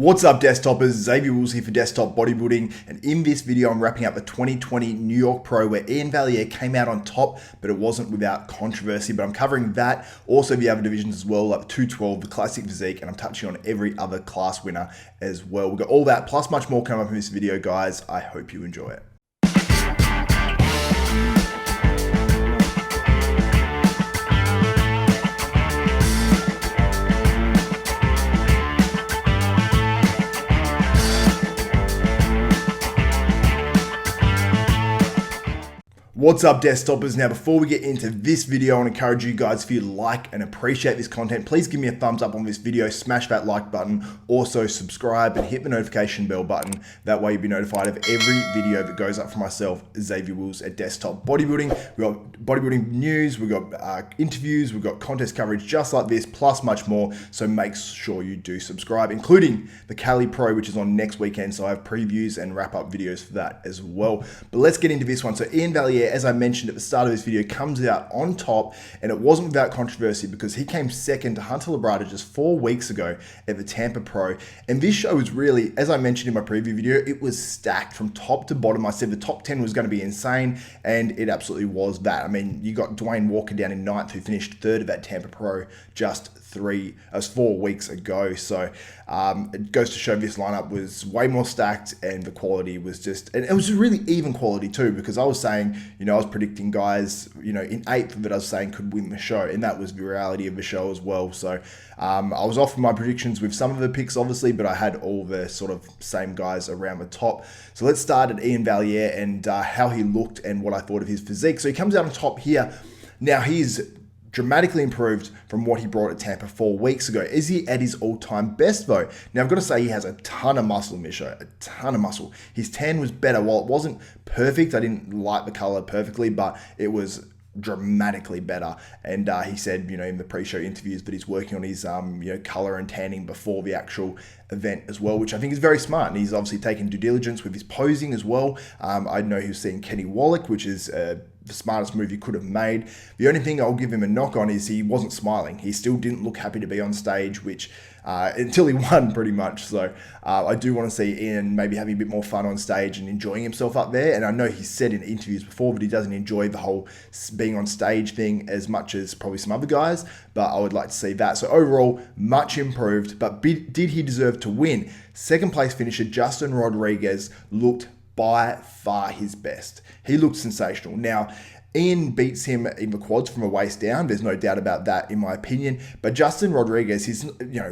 What's up, Desktopers? Xavier Wills here for Desktop Bodybuilding, and in this video I'm wrapping up the 2020 New York Pro where Iain Valliere came out on top, but it wasn't without controversy. But I'm covering that, also the other divisions as well, like the 212, the Classic Physique, and I'm touching on every other class winner as well. We've got all that plus much more coming up in this video, guys. I hope you enjoy it. What's up, Desktopers? Now, before we get into this video, I want to encourage you guys, if you like and appreciate this content, please give me a thumbs up on this video, smash that like button, also subscribe and hit the notification bell button. That way you'll be notified of every video that goes up for myself, Xavier Wills at Desktop Bodybuilding. We've got bodybuilding news, we've got interviews, we've got contest coverage just like this, plus much more. So make sure you do subscribe, including the Cali Pro, which is on next weekend. So I have previews and wrap up videos for that as well. But let's get into this one. So Iain Valliere, as I mentioned at the start of this video, comes out on top, and it wasn't without controversy because he came second to Hunter Labrada just 4 weeks ago at the Tampa Pro. And this show was really, as I mentioned in my preview video, it was stacked from top to bottom. I said the top 10 was going to be insane, and it absolutely was that. I mean, you got Dwayne Walker down in 9th, who finished 3rd of that Tampa Pro just 4 weeks ago. So it goes to show this lineup was way more stacked, and the quality was just, and it was really even quality too, because I was saying, I was predicting guys, in 8th that I was saying could win the show, and that was the reality of the show as well. So I was off my predictions with some of the picks, obviously, but I had all the sort of same guys around the top. So let's start at Iain Valliere and how he looked and what I thought of his physique. So he comes out on top here. Now he's dramatically improved from what he brought at Tampa 4 weeks ago. Is he at his all-time best though? Now I've got to say he has a ton of muscle in this show, a ton of muscle. His tan was better. While it wasn't perfect, I didn't like the color perfectly, but it was dramatically better. And he said, in the pre-show interviews that he's working on his, color and tanning before the actual event as well, which I think is very smart. And he's obviously taken due diligence with his posing as well. I know he was seeing Kenny Wallach, which is the smartest move he could have made. The only thing I'll give him a knock on is he wasn't smiling. He still didn't look happy to be on stage, which until he won pretty much. So I do want to see Iain maybe having a bit more fun on stage and enjoying himself up there. And I know he said in interviews before that he doesn't enjoy the whole being on stage thing as much as probably some other guys, but I would like to see that. So overall, much improved, but did he deserve to win? Second place finisher Justin Rodriguez looked by far his best. He looked sensational. Now, Iain beats him in the quads from a waist down. There's no doubt about that, in my opinion. But Justin Rodriguez,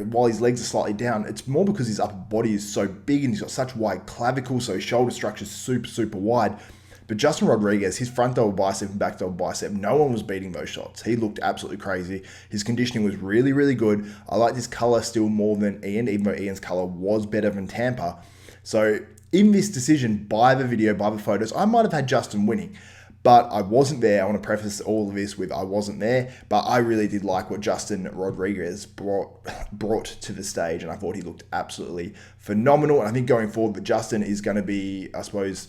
while his legs are slightly down, it's more because his upper body is so big and he's got such wide clavicles, so his shoulder structure is super, super wide. But Justin Rodriguez, his front double bicep and back double bicep, no one was beating those shots. He looked absolutely crazy. His conditioning was really, really good. I like his color still more than Iain, even though Iain's color was better than Tampa. So in this decision, by the video, by the photos, I might have had Justin winning, but I wasn't there. I want to preface all of this with I wasn't there, but I really did like what Justin Rodriguez brought to the stage, and I thought he looked absolutely phenomenal. And I think going forward, that Justin is going to be, I suppose,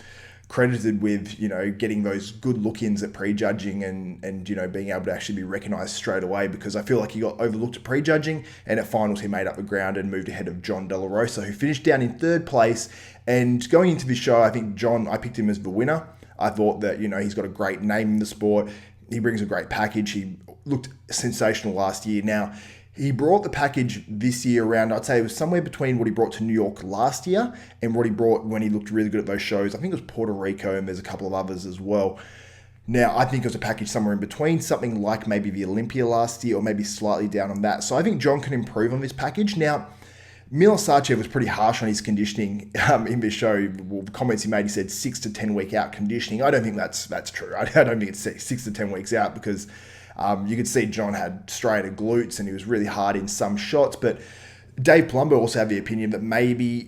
credited with, getting those good look-ins at prejudging and being able to actually be recognized straight away, because I feel like he got overlooked at prejudging, and at finals he made up the ground and moved ahead of Jon De La Rosa, who finished down in 3rd place. And going into this show, I think I picked him as the winner. I thought that, he's got a great name in the sport. He brings a great package. He looked sensational last year. Now, he brought the package this year around, I'd say it was somewhere between what he brought to New York last year and what he brought when he looked really good at those shows. I think it was Puerto Rico, and there's a couple of others as well. Now, I think it was a package somewhere in between, something like maybe the Olympia last year or maybe slightly down on that. So I think Jon can improve on this package. Now, Sachev was pretty harsh on his conditioning in this show. Well, the comments he made, he said 6 to 10 week out conditioning. I don't think that's true. I don't think it's 6 to 10 weeks out, because you could see Jon had striated glutes and he was really hard in some shots. But Dave Palumbo also had the opinion that maybe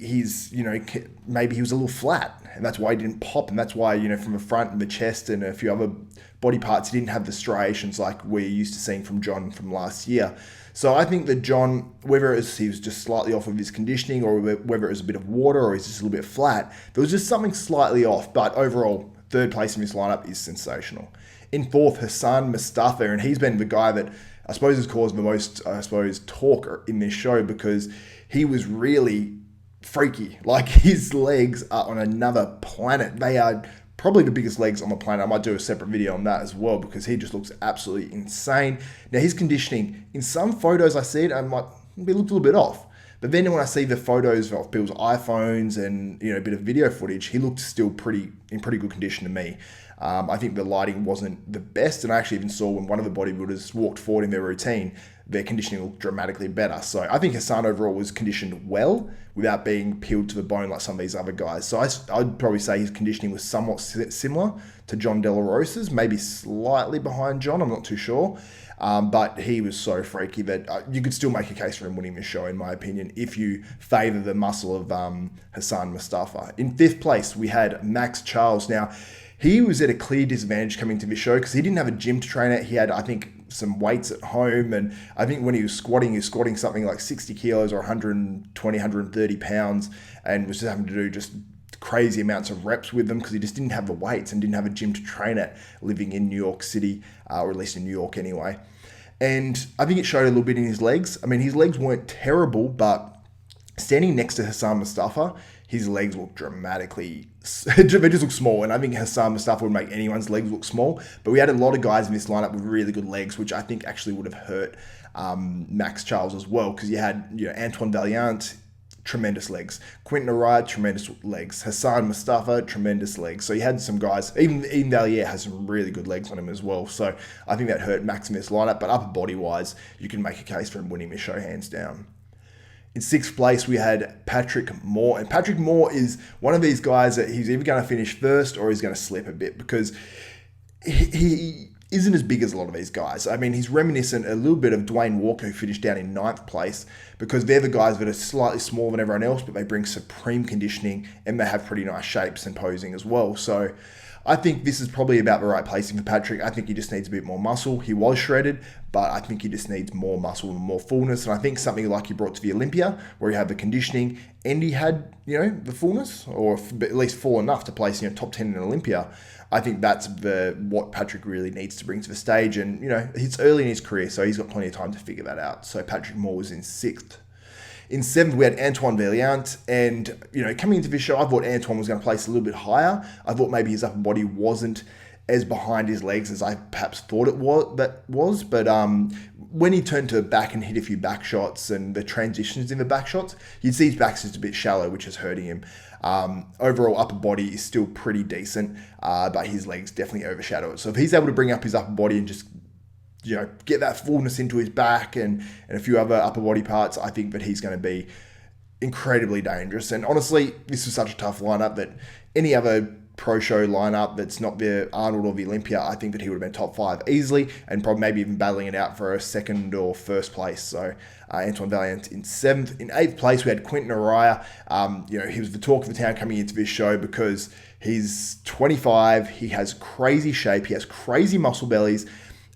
maybe he was a little flat, and that's why he didn't pop, and that's why, from the front and the chest and a few other body parts, he didn't have the striations like we're used to seeing from Jon from last year. So I think that Jon, whether he was just slightly off of his conditioning or whether it was a bit of water or he's just a little bit flat, there was just something slightly off. But overall, 3rd place in this lineup is sensational. In 4th, Hassan Mostafa, and he's been the guy that I suppose has caused the most, talk in this show, because he was really freaky. Like, his legs are on another planet. They are probably the biggest legs on the planet. I might do a separate video on that as well because he just looks absolutely insane. Now, his conditioning, in some photos I see it, I might be looked a little bit off. But then when I see the photos of Bill's iPhones and, you know, a bit of video footage, he looked still in pretty good condition to me. I think the lighting wasn't the best, and I actually even saw when one of the bodybuilders walked forward in their routine, their conditioning looked dramatically better. So I think Hassan overall was conditioned well without being peeled to the bone like some of these other guys. So I'd probably say his conditioning was somewhat similar to Jon De La Rosa's, maybe slightly behind Jon, I'm not too sure. But he was so freaky that you could still make a case for him winning the show, in my opinion, if you favour the muscle of Hassan Mostafa. In 5th place, we had Maxx Charles. Now, he was at a clear disadvantage coming to this show because he didn't have a gym to train at. He had, I think, some weights at home, and I think when he was squatting something like 60 kilos or 120, 130 pounds, and was just having to do just crazy amounts of reps with them because he just didn't have the weights and didn't have a gym to train at, living in New York City, or at least in New York anyway. And I think it showed a little bit in his legs. I mean, his legs weren't terrible, but standing next to Hassan Mostafa, his legs look dramatically, they just look small. And I think Hassan Mostafa would make anyone's legs look small. But we had a lot of guys in this lineup with really good legs, which I think actually would have hurt Maxx Charles as well. Because you had, you know, Iain Valliere, tremendous legs. Quinton Araya, tremendous legs. Hassan Mostafa, tremendous legs. So you had some guys, even Iain Valliere has some really good legs on him as well. So I think that hurt Max in this lineup. But upper body wise, you can make a case for him winning this show hands down. In 6th place, we had Patrick Moore. And Patrick Moore is one of these guys that he's either going to finish first or he's going to slip a bit because he isn't as big as a lot of these guys. I mean, he's reminiscent a little bit of Dwayne Walker, who finished down in 9th place, because they're the guys that are slightly smaller than everyone else, but they bring supreme conditioning and they have pretty nice shapes and posing as well. So I think this is probably about the right placing for Patrick. I think he just needs a bit more muscle. He was shredded, but I think he just needs more muscle and more fullness. And I think something like he brought to the Olympia, where he had the conditioning and he had, you know, the fullness, or at least full enough to place, you know, top 10 in Olympia. I think that's what Patrick really needs to bring to the stage. And, you know, he's early in his career, so he's got plenty of time to figure that out. So Patrick Moore was in 6th. In 7th, we had Iain Valliere, and, you know, coming into this show, I thought Antoine was going to place a little bit higher. I thought maybe his upper body wasn't as behind his legs as I perhaps thought it was. But when he turned to the back and hit a few back shots and the transitions in the back shots, you'd see his back's just a bit shallow, which is hurting him. Overall, upper body is still pretty decent, but his legs definitely overshadow it. So if he's able to bring up his upper body and just, you know, get that fullness into his back and a few other upper body parts, I think that he's going to be incredibly dangerous. And honestly, this was such a tough lineup that any other pro show lineup that's not the Arnold or the Olympia, I think that he would have been top 5 easily, and probably maybe even battling it out for a 2nd or 1st place. So Iain Valliere in 7th. In 8th place, we had Quinton Araya. You know, he was the talk of the town coming into this show because he's 25, he has crazy shape, he has crazy muscle bellies.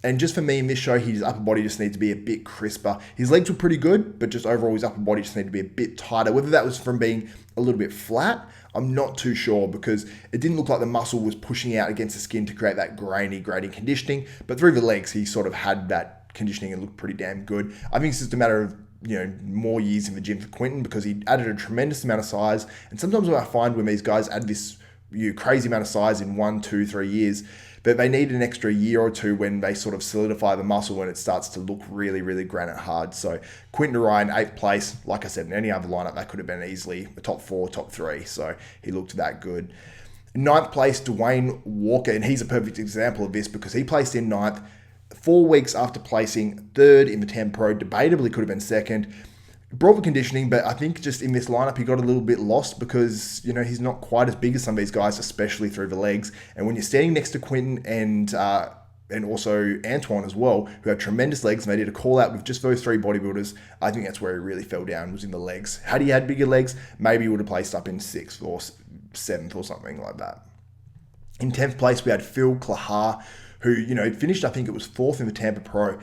And just for me in this show, his upper body just needs to be a bit crisper. His legs were pretty good, but just overall his upper body just needed to be a bit tighter. Whether that was from being a little bit flat, I'm not too sure, because it didn't look like the muscle was pushing out against the skin to create that grainy conditioning. But through the legs, he sort of had that conditioning and looked pretty damn good. I think it's just a matter of, you know, more years in the gym for Quinton, because he added a tremendous amount of size. And sometimes what I find when these guys add this crazy amount of size in 1, 2, 3 years, but they need an extra year or two when they sort of solidify the muscle when it starts to look really, really granite hard. So Quinton Araya in 8th place, like I said, in any other lineup, that could have been easily a top 4, top 3. So he looked that good. In 9th place, Dwayne Walker, and he's a perfect example of this because he placed in 9th 4 weeks after placing 3rd in the Tampa Pro. Debatably could have been 2nd. Brought the conditioning, but I think just in this lineup, he got a little bit lost because, you know, he's not quite as big as some of these guys, especially through the legs. And when you're standing next to Quinton and also Antoine as well, who have tremendous legs, and they did a call out with just those 3 bodybuilders, I think that's where he really fell down, was in the legs. Had he had bigger legs, maybe he would have placed up in 6th or 7th or something like that. In 10th place, we had Phil Clahar, who, you know, finished, I think it was 4th in the Tampa Pro.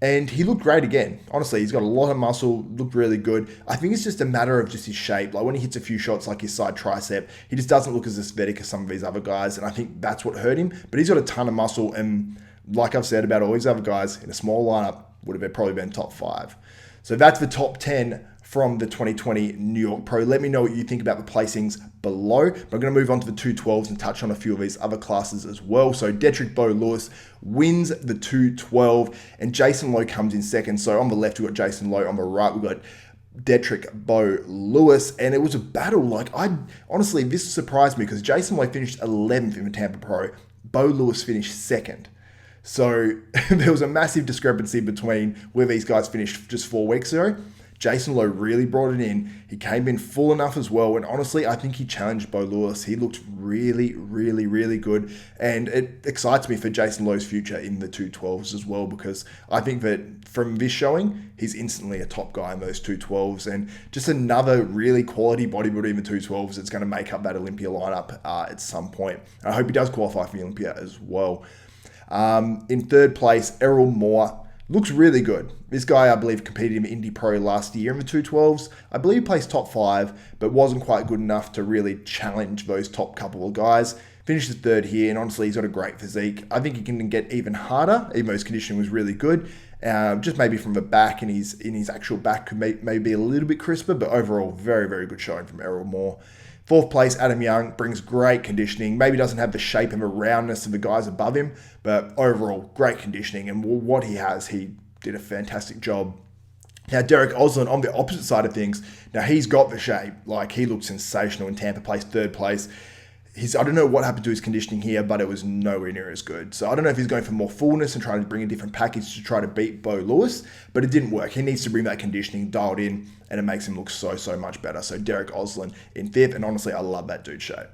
And he looked great again. Honestly, he's got a lot of muscle, looked really good. I think it's just a matter of just his shape. Like when he hits a few shots like his side tricep, he just doesn't look as aesthetic as some of these other guys. And I think that's what hurt him. But he's got a ton of muscle. And like I've said about all these other guys, in a small lineup, would have probably been top 5. So that's the top 10 from the 2020 New York Pro. Let me know what you think about the placings below. But I'm going to move on to the 212s and touch on a few of these other classes as well. So Detrick Bo Lewis wins the 212 and Jason Lowe comes in second. So on the left, we've got Jason Lowe. On the right, we've got Detrick Bo Lewis, and it was a battle. Like, honestly, this surprised me because Jason Lowe finished 11th in the Tampa Pro. Bo Lewis finished second. So there was a massive discrepancy between where these guys finished just 4 weeks ago. Jason Lowe really brought it in. He came in full enough as well. And honestly, I think he challenged Bo Lewis. He looked really, really, really good. And it excites me for Jason Lowe's future in the 212s as well, because I think that from this showing, he's instantly a top guy in those 212s. And just another really quality bodybuilder in the 212s that's going to make up that Olympia lineup at some point. I hope he does qualify for the Olympia as well. In third place, Errol Moore. Looks really good. This guy, I believe, competed in the Indy Pro last year in the 212s. I believe he placed top 5, but wasn't quite good enough to really challenge those top couple of guys. Finishes third here, and honestly, he's got a great physique. I think he can get even harder, even though his conditioning was really good. Just maybe from the back, and his actual back could maybe be a little bit crisper, but overall, very, very good showing from Errol Moore. Fourth place, Adam Young, brings great conditioning. Maybe doesn't have the shape and the roundness of the guys above him, but overall, great conditioning. And what he has, he did a fantastic job. Now, Derek Oslin on the opposite side of things. Now, he's got the shape. Like, he looked sensational in Tampa, placed third place. I don't know what happened to his conditioning here, but it was nowhere near as good. So I don't know if he's going for more fullness and trying to bring a different package to try to beat Bo Lewis, but it didn't work. He needs to bring that conditioning dialed in, and it makes him look so, so much better. So Derek Oslin in fifth, and honestly, I love that dude's shape.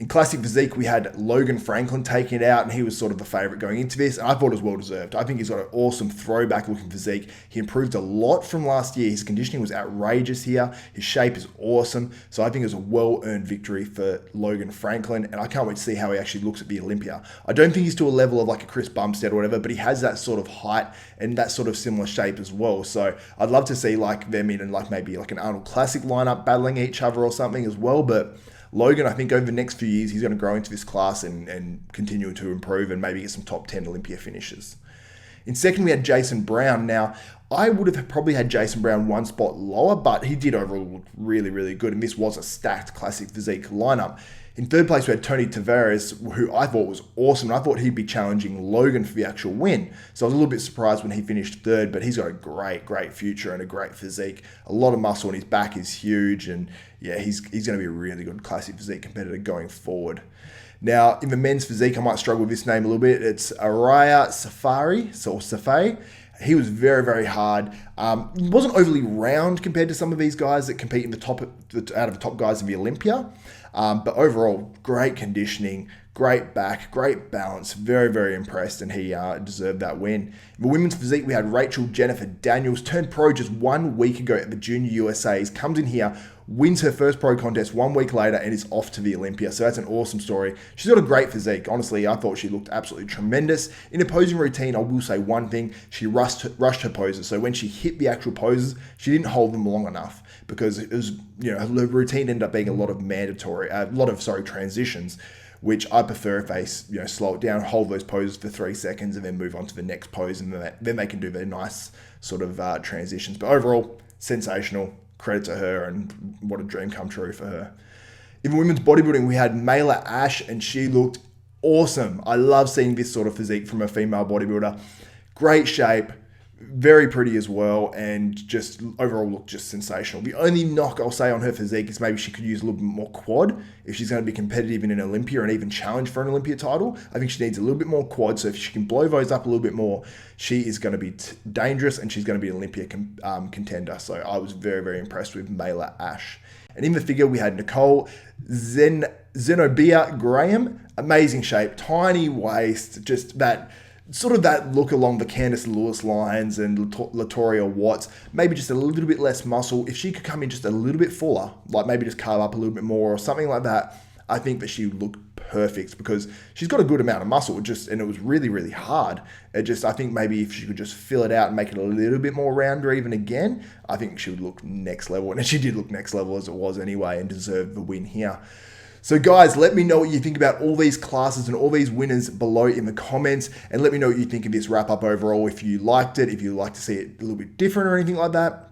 In Classic Physique, we had Logan Franklin taking it out, and he was sort of the favorite going into this, and I thought it was well-deserved. I think he's got an awesome throwback-looking physique. He improved a lot from last year. His conditioning was outrageous here. His shape is awesome, so I think it was a well-earned victory for Logan Franklin, and I can't wait to see how he actually looks at the Olympia. I don't think he's to a level of like a Chris Bumstead or whatever, but he has that sort of height and that sort of similar shape as well, so I'd love to see like them in like maybe like an Arnold Classic lineup battling each other or something as well, but Logan, I think over the next few years, he's going to grow into this class and continue to improve and maybe get some top 10 Olympia finishes. In second, we had Jason Brown. Now, I would have probably had Jason Brown one spot lower, but he did overall look really, really good, and this was a stacked Classic Physique lineup. In third place, we had Tony Tavares, who I thought was awesome, and I thought he'd be challenging Logan for the actual win. So I was a little bit surprised when he finished third, but he's got a great, great future and a great physique. A lot of muscle, and his back is huge, and yeah, he's going to be a really good Classic Physique competitor going forward. Now, in the men's physique, I might struggle with this name a little bit. It's Araya Safai. He was very, very hard. He wasn't overly round compared to some of these guys that compete in out of the top guys in the Olympia. But overall, great conditioning, great back, great balance. Very, very impressed, and he deserved that win. In the women's physique, we had Rachel Jennifer Daniels, turned pro just 1 week ago at the Junior USAs, comes in here, wins her first pro contest 1 week later, and is off to the Olympia. So that's an awesome story. She's got a great physique. Honestly, I thought she looked absolutely tremendous. In a posing routine, I will say one thing, she rushed her poses. So when she hit the actual poses, she didn't hold them long enough because it was, her routine ended up being a lot of transitions, which I prefer if they, slow it down, hold those poses for 3 seconds, and then move on to the next pose, and then they can do their nice sort of transitions. But overall, sensational. Credit to her, and what a dream come true for her. In women's bodybuilding, we had Mayla Ash, and she looked awesome. I love seeing this sort of physique from a female bodybuilder. Great shape, very pretty as well, and just overall looked just sensational. The only knock I'll say on her physique is maybe she could use a little bit more quad if she's going to be competitive in an Olympia and even challenge for an Olympia title. I think she needs a little bit more quad, so if she can blow those up a little bit more, she is going to be dangerous, and she's going to be an Olympia contender. So I was very, very impressed with Mayla Ash. And in the figure, we had Nicole Zenobia Graham. Amazing shape, tiny waist, just that sort of that look along the Candice Lewis lines and Latoria Watts, maybe just a little bit less muscle. If she could come in just a little bit fuller, like maybe just carve up a little bit more or something like that, I think that she would look perfect because she's got a good amount of muscle, and it was really, really hard. I think maybe if she could just fill it out and make it a little bit more rounder even again, I think she would look next level. And she did look next level as it was anyway and deserved the win here. So guys, let me know what you think about all these classes and all these winners below in the comments, and let me know what you think of this wrap up overall, if you liked it, if you'd like to see it a little bit different or anything like that.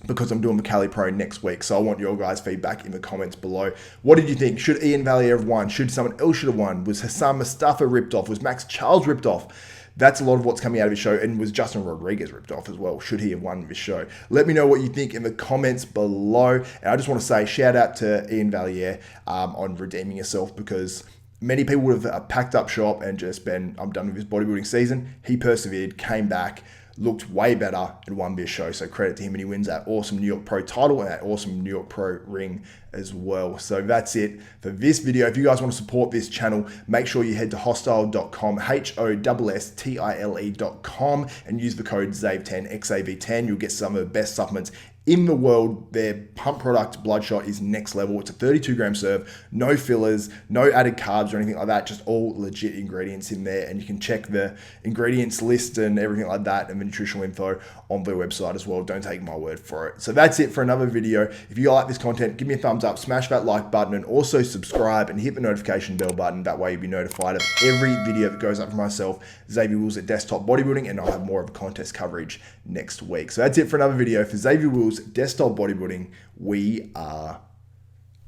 because I'm doing the Cali Pro next week. So I want your guys' feedback in the comments below. What did you think? Should Iain Valliere have won? Should someone else have won? Was Hassan Mostafa ripped off? Was Maxx Charles ripped off? That's a lot of what's coming out of his show. And was Justin Rodriguez ripped off as well? Should he have won this show? Let me know what you think in the comments below. And I just want to say shout out to Iain Valliere on redeeming yourself, because many people would have packed up shop and just been, I'm done with his bodybuilding season. He persevered, came back, looked way better, and won this show. So credit to him, and he wins that awesome New York Pro title and that awesome New York Pro ring as well. So that's it for this video. If you guys want to support this channel, make sure you head to hostile.com, HOSSTILE.com, and use the code ZAVE10, XAV10. You'll get some of the best supplements in the world. Their pump product Bloodshot is next level. It's a 32-gram serve, no fillers, no added carbs or anything like that, just all legit ingredients in there. And you can check the ingredients list and everything like that and the nutritional info on their website as well. Don't take my word for it. So that's it for another video. If you like this content, give me a thumbs up, smash that like button, and also subscribe and hit the notification bell button. That way you'll be notified of every video that goes up for myself, Xavier Wills at Desktop Bodybuilding, and I'll have more of a contest coverage next week. So that's it for another video. For Xavier Wills, Desktop Bodybuilding, we are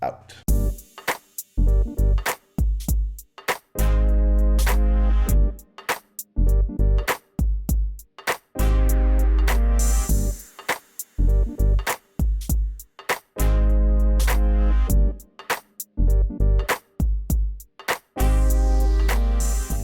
out.